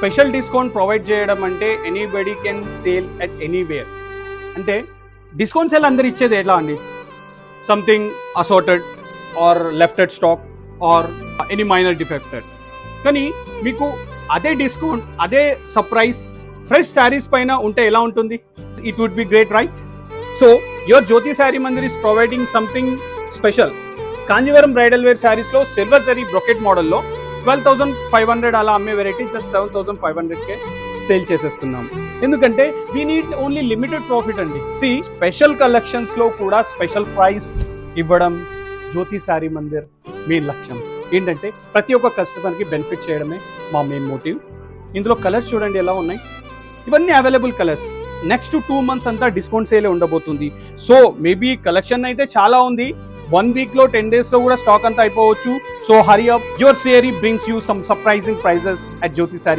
Special discount provide చేయడం అంటే anybody can sell at anywhere. అంటే డిస్కౌంట్ సేల్ అందరు ఇచ్చేది ఎట్లా అండి? Something assorted or lefted stock or any minor defected. కానీ మీకు అదే డిస్కౌంట్, అదే సర్ప్రైజ్ ఫ్రెష్ శారీస్ పైన ఉంటే ఎలా ఉంటుంది? It would be great, right? So your Jyothi sari Mandir is providing something special. Kanjeevaram bridal wear శారీస్లో సిల్వర్ జరీ బ్రొకెట్ మోడల్లో 12,500 అలా అమ్మే వెరైటీ జస్ట్ 7,500కే సేల్ చేసేస్తున్నాం. ఎందుకంటే we need only limited profit అండి. స్పెషల్ కలెక్షన్స్లో కూడా స్పెషల్ ప్రైస్ ఇవ్వడం జ్యోతి శారీ మందిర్ మెయిన్ లక్ష్యం. ఏంటంటే ప్రతి ఒక్క కస్టమర్కి బెనిఫిట్ చేయడమే మా మెయిన్ మోటివ్. ఇందులో కలర్స్ చూడండి ఎలా ఉన్నాయి, ఇవన్నీ అవైలబుల్ కలర్స్. నెక్స్ట్ 2 months అంతా డిస్కౌంట్ సేలే ఉండబోతుంది. సో మేబీ కలెక్షన్ అయితే చాలా ఉంది, 1 weekలో 10 daysలో కూడా స్టాక్ అంతా అయిపోవచ్చు. So hurry up, your sari brings you some surprising prizes at Jyothi sari.